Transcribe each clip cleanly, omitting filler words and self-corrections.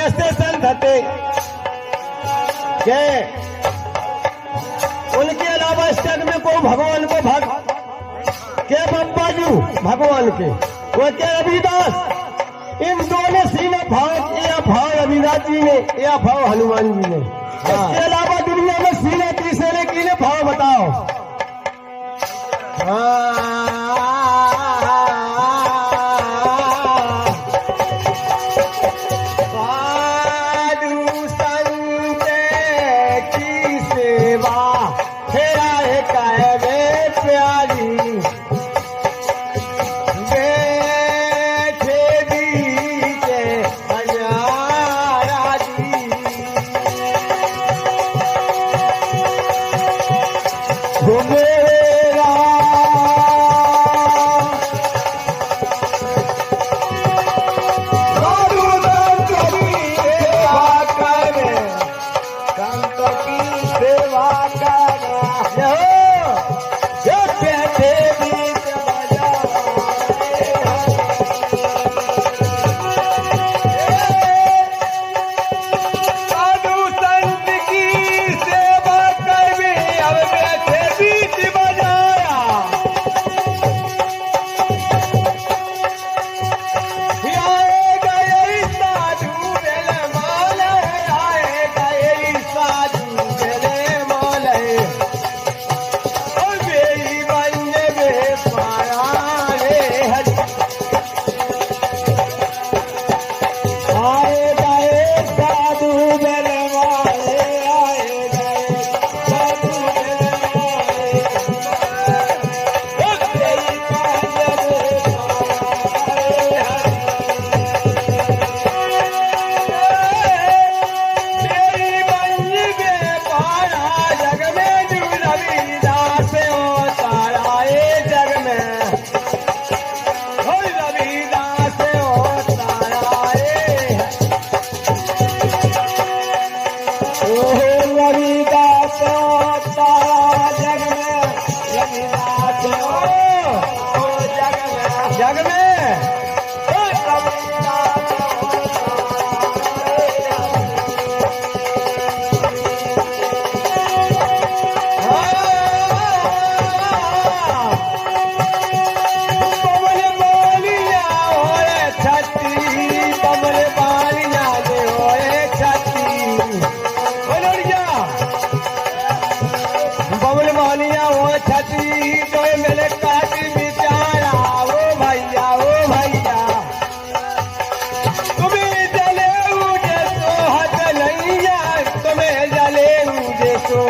ऐसे संत थे कि उनके अलावा इस जग में कोई भगवान को भक्त के बप्पा जी भगवान के वो के रविदास इन दोनों सीने भाव या भाव रविदास जी ने या भाव हनुमान जी ने। इसके अलावा दुनिया में सीने तीसरे की ने भाव बताओ।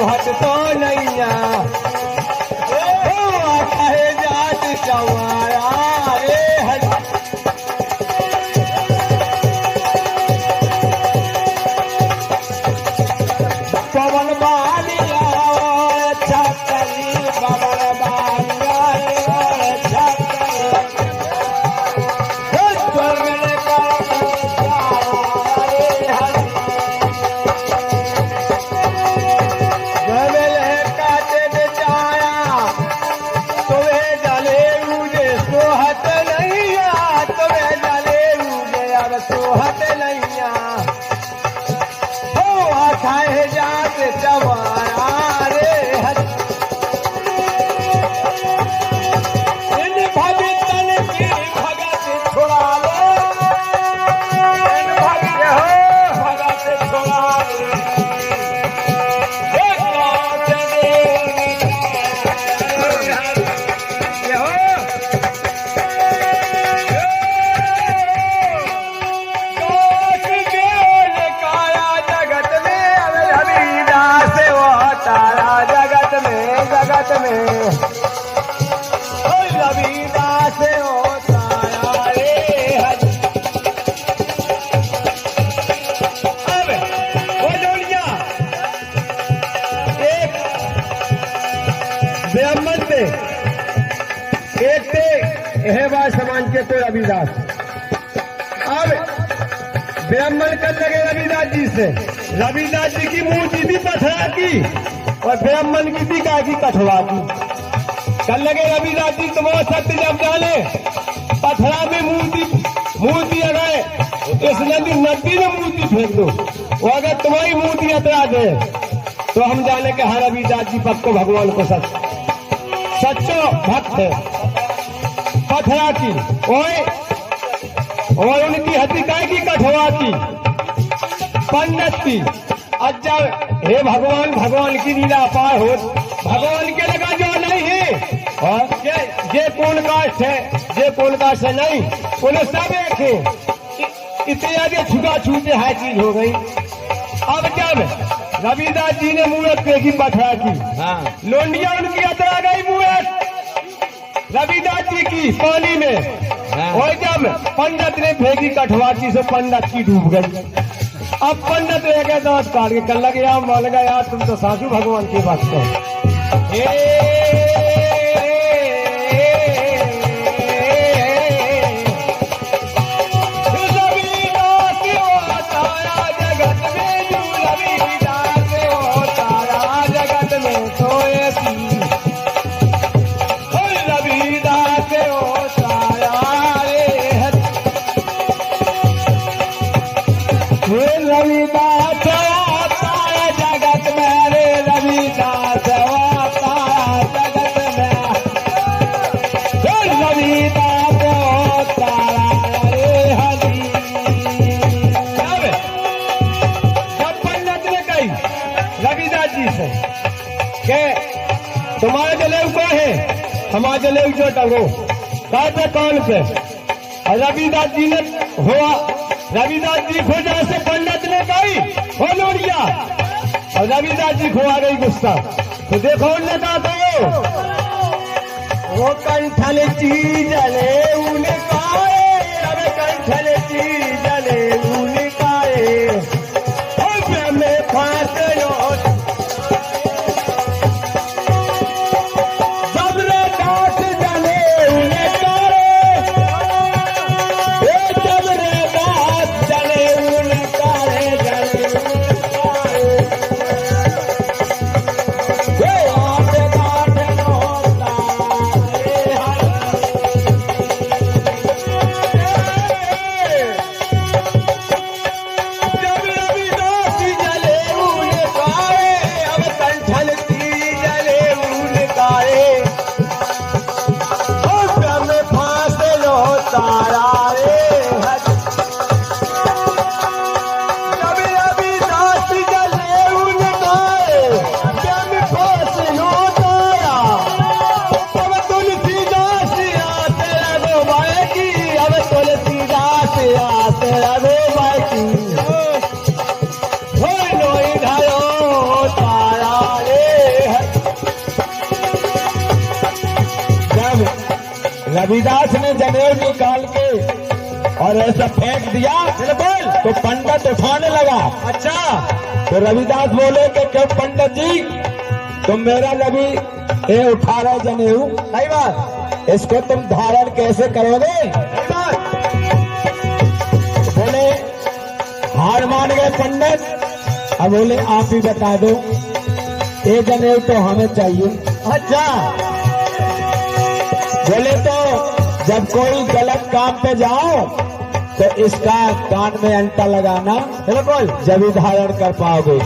हट तो नैया कहे जात चवाया रे हट पवन बालिया छतरी पवन बालिया ब्राह्मण थे एक थे है बात समाज के तो रविदास। अब ब्राह्मण कर लगे रविदास जी से, रविदास जी की मूर्ति थी पथरा की और ब्राह्मण की थी गाय की कठवा की। कर लगे रविदास जी तुम सत्य जब डाले पथरा में मूर्ति अगर इस नदी में मूर्ति फेंक दो और अगर तुम्हारी मूर्ति अतरा दे तो हम जाने के हर रविदास जी पक्को भगवान को सच्चो भक्त है। पथरा की और उनकी हथिकाई की कठवा की पंडित की। अच्छा हे भगवान, भगवान की लीला अपार हो, भगवान के लगा जो नहीं है और ये कौन कास्ट है, ये कौन कास्ट है नहीं, उन्हें सब एक है। इतने आगे छुटा छूटे है चीज हो गई। अब जब रविदास जी ने मूर्त फेंकी पथरा की, लोंडिया उनकी अतरा गई मूर्त रविदास जी की पानी में, और जब पंडित ने फेंकी कठवाची से पंडित की डूब गई। अब पंडित रह गया दांत काट के कर लगे यार मान लगा यार तुम तो सासू भगवान के भक्त हो। रविदास तारा जगत में रे, रविदास तारा जगत में, रविदास तारा रे हरि। जब पंडित ने कही रविदास जी से के तुम्हारे जलेब को है, हमारे जलेब जो टंगो कहते कौन पे, और रविदास जी ने हुआ रविदास जी को जैसे पंडित ने कही हो लोरिया और रविदास जी को आ गई गुस्सा। तो देखो उनने कहा तो वो कंठल चीज ले उनका, अरे कंठल चीज ले उनका में फांस रविदास ने जनेऊ निकाल के और ऐसा फेंक दिया बिल्कुल, तो पंडित उठाने लगा। अच्छा तो रविदास बोले कि क्यों पंडित जी तुम मेरा नबी ये उठा रहे जनेऊ, सही बात, इसको तुम धारण कैसे करोगे? सही बात। बोले हार मान गए पंडित। अब बोले आप ही बता दो, ये जनेऊ तो हमें चाहिए। अच्छा बोले तो जब कोई गलत काम पे जाओ तो इसका कान में अंटा लगाना, बिल्कुल, जब ही धारण कर पाओगे।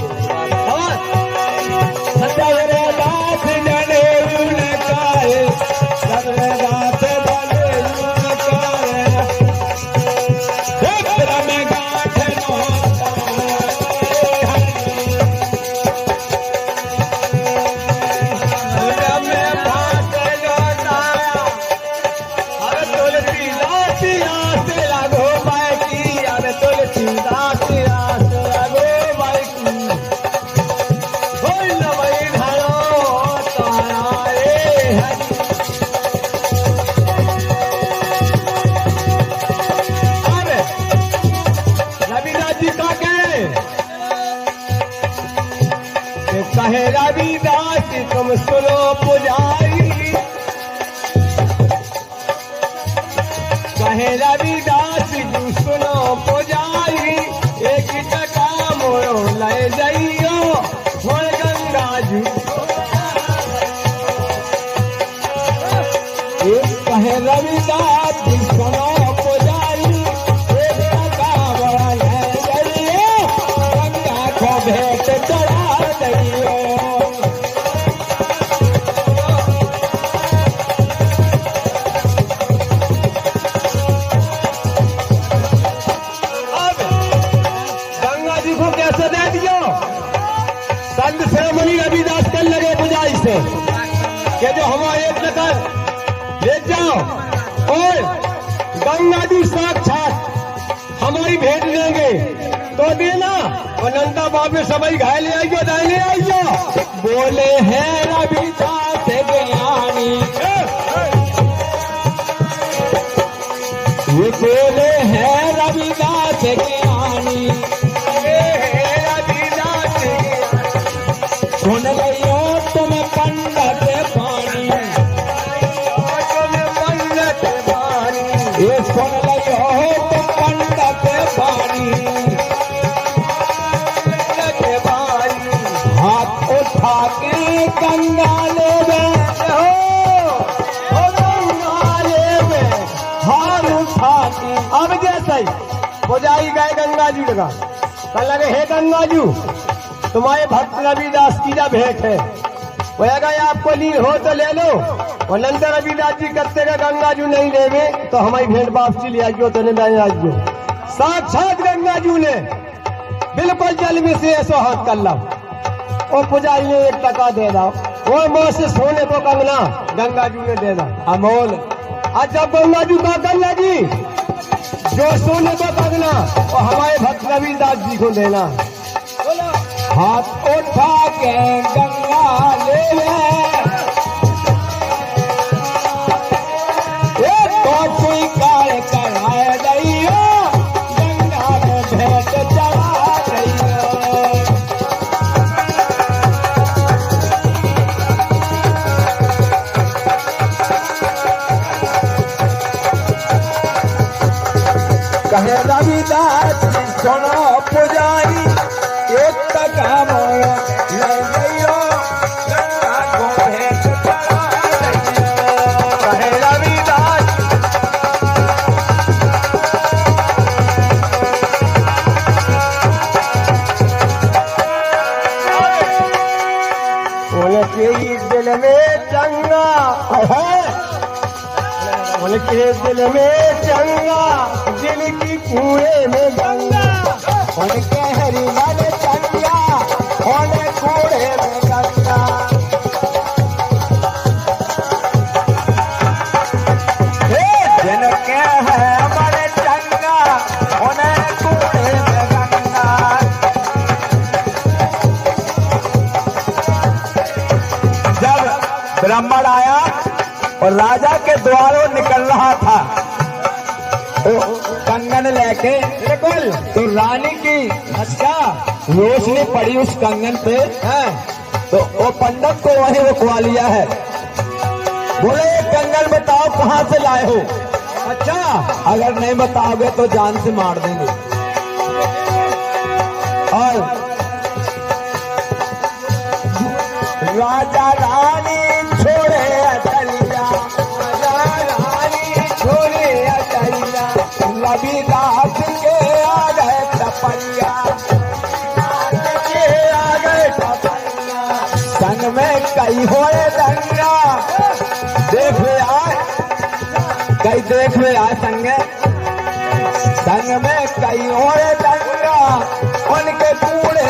रविदास तुम सुनो पुजारी, कहे रविदास तू सुनो पुजारी, एक टका मोरो ले जाइयो और गंगा जी। कहे रविदास तू सुनो पुजारी, एक टका मोरो ले जाइयो, गंगा को भेंट चढ़ा दियो। कैसे दे दियो? संत शिरोमणि रविदास कर लगे बुझाई से कि जो हमारे एक नगर ले जाओ और गंगा जी साक्षात हमारी भेंट देंगे तो देना, और नंदा बाबे सभी घायल आइयो दाइने आइयो। बोले हैं रविदास ज्ञानी, ये बोले हैं रविदास ज्ञानी, सुन लियो तुम पंडित पानी, पंडित पानी, ये सुन लियो तुम पंडित पानी, हाथ उठा के गंगा ले गंगा ले हाथ उठा के। अब जैसे ही पुजारी गए गंगा जी लगा, कल लगे हे गंगा जी तुम्हारे भक्त रविदास की जा भेंट है, वो गए आपको ली हो तो ले लो, और नंद रविदास जी करते गए गंगा जी नहीं लेवे तो हमारी भेंट वापसी ले आइयो तो नहीं आइयो। साक्षात गंगा जी ने बिल्कुल जल में से ऐसा हाथ कर ला और पुजारी ने 1 टका दे दो, और मुँह से सोने को कंगना गंगा जी ने दे दा अमोल। आज जब गंगा जी का गंगा जी जो सोने को कंगना और हमारे भक्त रविदास जी को देना, हाथ उठा के गंगा ले तो स्वीकार कराए दियो, गंगा में भेंट चढ़ा दियो। कहे रविदास सुनो पुजारी, एक टका मोरो ले जाइयो, गंगा को भेंट चढ़ा दियो। कहे रविदास उनके दिल में चंगा है, उनके दिल में चंगा, दिल की कुएं में गंगा, उनके हरिमल चंगा, उन्हें कूड़े में गंगा। जिनके है हमारे चंगा, उन्हें कूड़े में गंगा। जब ब्राह्मण आया और राजा के द्वारों निकल रहा था तो कंगन लेके, बिल्कुल तो रानी की अच्छा रोशनी पड़ी उस कंगन पे है, तो वो पंडित को वहीं रुकवा लिया है। बोले ये कंगन बताओ कहाँ से लाए हो? अच्छा अगर नहीं बताओगे तो जान से मार देंगे। और राजा रानी छोड़े अटलिया, राजा रानी छोड़े अटलिया, रविदास के आ गए टपलिया, आ गए टपलिया, संग में कई होए दंगा, देख ले आए कई, देख ले आए संग में कई होए दंगा, उनके कूड़े